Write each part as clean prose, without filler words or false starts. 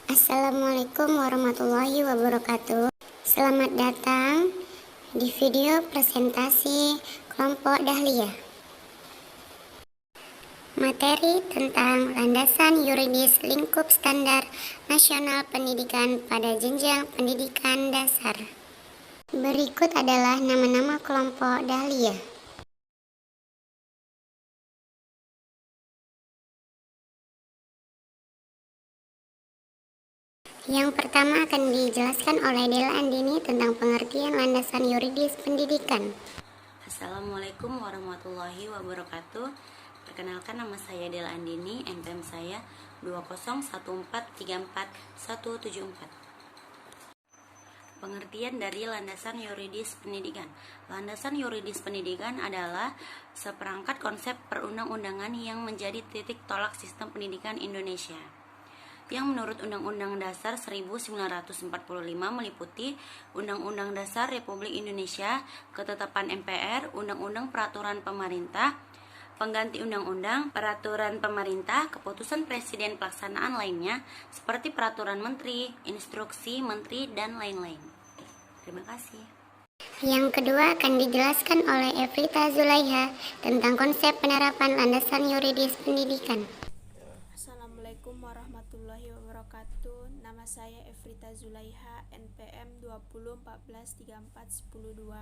Assalamualaikum warahmatullahi wabarakatuh. Selamat datang di video presentasi kelompok Dahlia. Materi tentang landasan yuridis lingkup standar nasional pendidikan pada jenjang pendidikan dasar. Berikut adalah nama-nama kelompok Dahlia. Yang pertama akan dijelaskan oleh Dela Andini tentang pengertian landasan yuridis pendidikan. Assalamualaikum warahmatullahi wabarakatuh. Perkenalkan, nama saya Dela Andini, NPM saya 201434174. Pengertian dari landasan yuridis pendidikan. Landasan yuridis pendidikan adalah seperangkat konsep perundang-undangan yang menjadi titik tolak sistem pendidikan Indonesia, yang menurut Undang-Undang Dasar 1945 meliputi Undang-Undang Dasar Republik Indonesia, Ketetapan MPR, Undang-Undang Peraturan Pemerintah, Pengganti Undang-Undang, Peraturan Pemerintah, Keputusan Presiden pelaksanaan lainnya, seperti Peraturan Menteri, Instruksi Menteri, dan lain-lain. Terima kasih. Yang kedua akan dijelaskan oleh Efrita Zulaiha tentang konsep penerapan landasan yuridis pendidikan. Assalamualaikum warahmatullahi wabarakatuh. Nama saya Efrita Zulaiha, NPM 2014341002.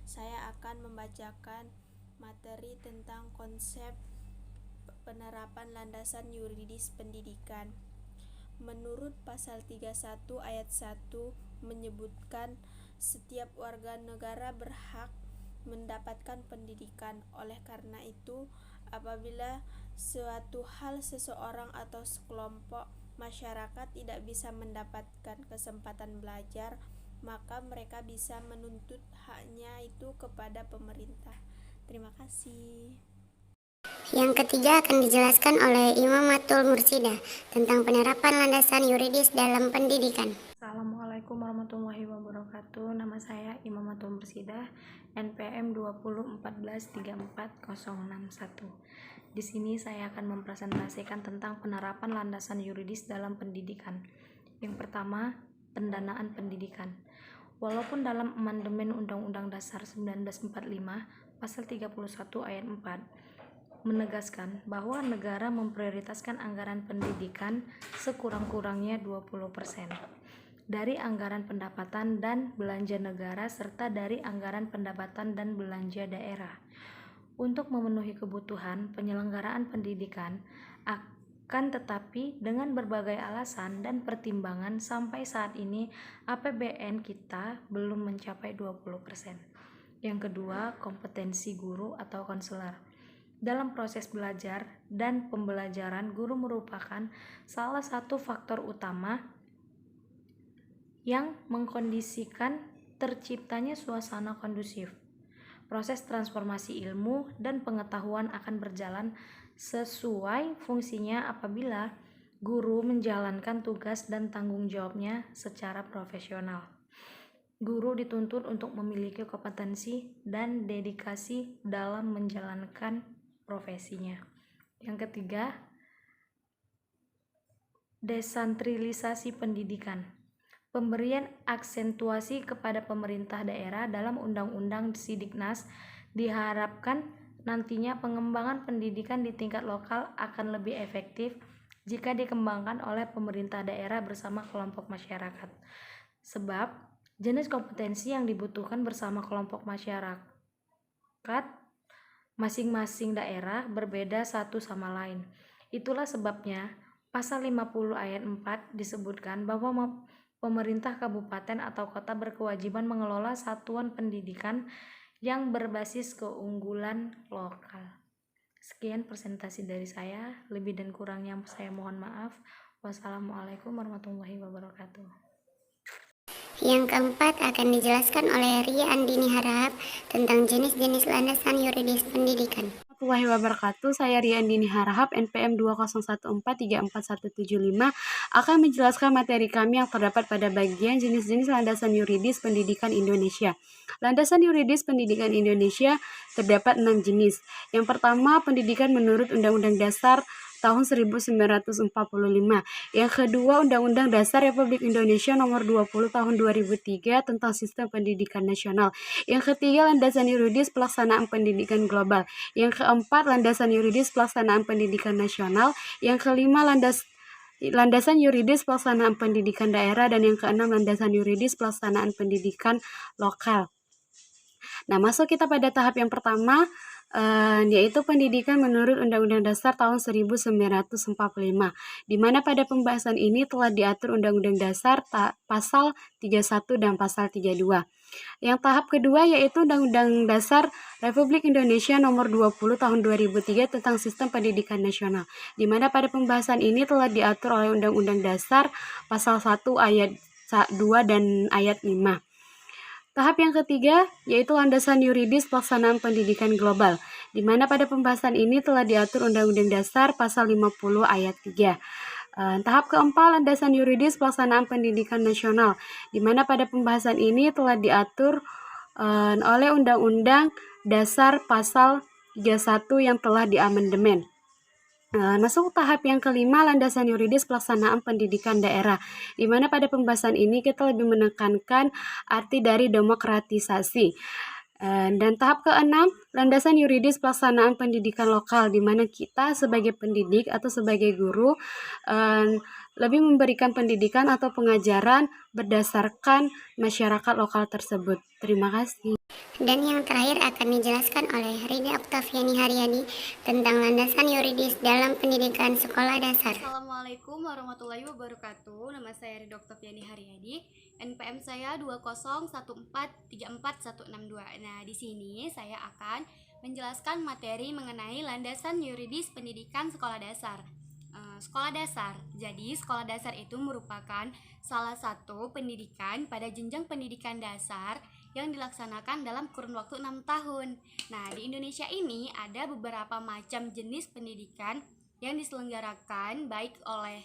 Saya akan membacakan materi tentang konsep penerapan landasan yuridis pendidikan. Menurut pasal 31 ayat 1 menyebutkan setiap warga negara berhak mendapatkan pendidikan. Oleh karena itu, apabila suatu hal seseorang atau sekelompok masyarakat tidak bisa mendapatkan kesempatan belajar, maka mereka bisa menuntut haknya itu kepada pemerintah. Terima kasih. Yang ketiga akan dijelaskan oleh Imamatul Mursidah tentang penerapan landasan yuridis dalam pendidikan. Assalamualaikum warahmatullahi wabarakatuh. Nama saya Imamatul Mursidah, NPM 2014344061. Di sini saya akan mempresentasikan tentang penerapan landasan yuridis dalam pendidikan. Yang pertama, pendanaan pendidikan. Walaupun dalam amandemen Undang-Undang Dasar 1945 pasal 31 ayat 4 menegaskan bahwa negara memprioritaskan anggaran pendidikan sekurang-kurangnya 20% dari anggaran pendapatan dan belanja negara serta dari anggaran pendapatan dan belanja daerah. Untuk memenuhi kebutuhan penyelenggaraan pendidikan, akan tetapi dengan berbagai alasan dan pertimbangan sampai saat ini APBN kita belum mencapai 20%. Yang kedua, kompetensi guru atau konselor. Dalam proses belajar dan pembelajaran, guru merupakan salah satu faktor utama yang mengkondisikan terciptanya suasana kondusif. Proses transformasi ilmu dan pengetahuan akan berjalan sesuai fungsinya apabila guru menjalankan tugas dan tanggung jawabnya secara profesional. Guru dituntut untuk memiliki kompetensi dan dedikasi dalam menjalankan profesinya. Yang ketiga, desentralisasi pendidikan. Pemberian aksentuasi kepada pemerintah daerah dalam Undang-Undang Sidiknas diharapkan nantinya pengembangan pendidikan di tingkat lokal akan lebih efektif jika dikembangkan oleh pemerintah daerah bersama kelompok masyarakat. Sebab jenis kompetensi yang dibutuhkan bersama kelompok masyarakat masing-masing daerah berbeda satu sama lain. Itulah sebabnya pasal 50 ayat 4 disebutkan bahwa pemerintah kabupaten atau kota berkewajiban mengelola satuan pendidikan yang berbasis keunggulan lokal. Sekian presentasi dari saya, lebih dan kurangnya saya mohon maaf. Wassalamualaikum warahmatullahi wabarakatuh. Yang keempat akan dijelaskan oleh Ria Andini Harahap tentang jenis-jenis landasan yuridis pendidikan. Warahmatullahi wabarakatuh. Saya Ria Andini Harahap, NPM 2014344175 akan menjelaskan materi kami yang terdapat pada bagian jenis-jenis landasan yuridis pendidikan Indonesia. Landasan yuridis pendidikan Indonesia terdapat 6 jenis. Yang pertama, pendidikan menurut Undang-Undang Dasar tahun 1945. Yang kedua, Undang-Undang Dasar Republik Indonesia Nomor 20 tahun 2003 tentang Sistem Pendidikan Nasional. Yang ketiga, landasan yuridis pelaksanaan pendidikan global. Yang keempat, landasan yuridis pelaksanaan pendidikan nasional. Yang kelima, landasan yuridis pelaksanaan pendidikan daerah, dan yang keenam, landasan yuridis pelaksanaan pendidikan lokal. Nah, masuk kita pada tahap yang pertama, yaitu pendidikan menurut Undang-Undang Dasar tahun 1945, di mana pada pembahasan ini telah diatur Undang-Undang Dasar pasal 31 dan pasal 32. Yang tahap kedua yaitu Undang-Undang Dasar Republik Indonesia Nomor 20 tahun 2003 tentang Sistem Pendidikan Nasional, di mana pada pembahasan ini telah diatur oleh Undang-Undang Dasar pasal 1 ayat 2 dan ayat 5. Tahap yang ketiga yaitu landasan yuridis pelaksanaan pendidikan global, di mana pada pembahasan ini telah diatur Undang-Undang Dasar pasal 50 ayat 3. Tahap keempat, landasan yuridis pelaksanaan pendidikan nasional, di mana pada pembahasan ini telah diatur oleh Undang-Undang Dasar pasal 31 yang telah diamandemen. Masuk tahap yang kelima, landasan yuridis pelaksanaan pendidikan daerah, di mana pada pembahasan ini kita lebih menekankan arti dari demokratisasi. Dan tahap keenam, landasan yuridis pelaksanaan pendidikan lokal, di mana kita sebagai pendidik atau sebagai guru lebih memberikan pendidikan atau pengajaran berdasarkan masyarakat lokal tersebut. Terima kasih. Dan yang terakhir akan dijelaskan oleh Rida Oktaviani Haryadi tentang landasan yuridis dalam pendidikan sekolah dasar. Assalamualaikum warahmatullahi wabarakatuh. Nama saya Rida Oktaviani Haryadi. NPM saya 201434162. Nah, di sini saya akan menjelaskan materi mengenai landasan yuridis pendidikan sekolah dasar. Sekolah dasar. Jadi, sekolah dasar itu merupakan salah satu pendidikan pada jenjang pendidikan dasar yang dilaksanakan dalam kurun waktu 6 tahun. Nah, di Indonesia ini ada beberapa macam jenis pendidikan yang diselenggarakan baik oleh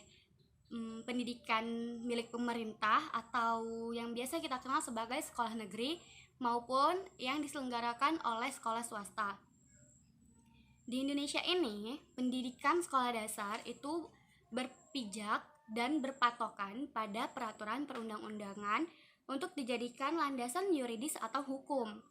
pendidikan milik pemerintah atau yang biasa kita kenal sebagai sekolah negeri maupun yang diselenggarakan oleh sekolah swasta. Di Indonesia ini, pendidikan sekolah dasar itu berpijak dan berpatokan pada peraturan perundang-undangan untuk dijadikan landasan yuridis atau hukum.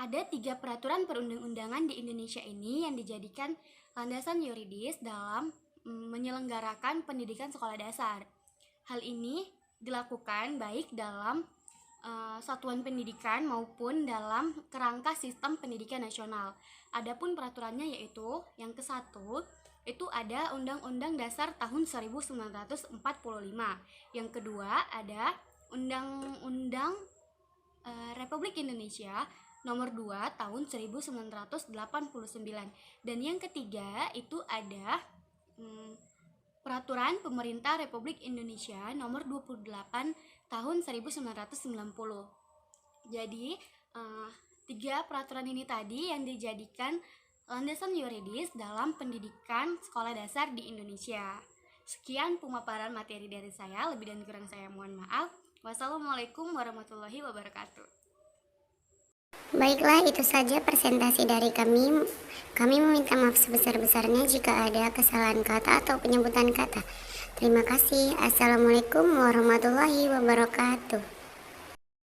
Ada 3 peraturan perundang-undangan di Indonesia ini yang dijadikan landasan yuridis dalam menyelenggarakan pendidikan sekolah dasar. Hal ini dilakukan baik dalam satuan pendidikan maupun dalam kerangka sistem pendidikan nasional. Adapun peraturannya yaitu yang ke-1 itu ada Undang-Undang Dasar tahun 1945. Yang kedua ada Undang-Undang Republik Indonesia Nomor 2 tahun 1989. Dan yang ketiga itu ada Peraturan Pemerintah Republik Indonesia Nomor 28 tahun 1990. Jadi 3 peraturan ini tadi yang dijadikan landasan yuridis dalam pendidikan sekolah dasar di Indonesia. Sekian pemaparan materi dari saya, lebih dan kurang saya mohon maaf. Wassalamualaikum warahmatullahi wabarakatuh. Baiklah, itu saja presentasi dari kami. Kami meminta maaf sebesar-besarnya jika ada kesalahan kata atau penyebutan kata. Terima kasih. Assalamualaikum warahmatullahi wabarakatuh.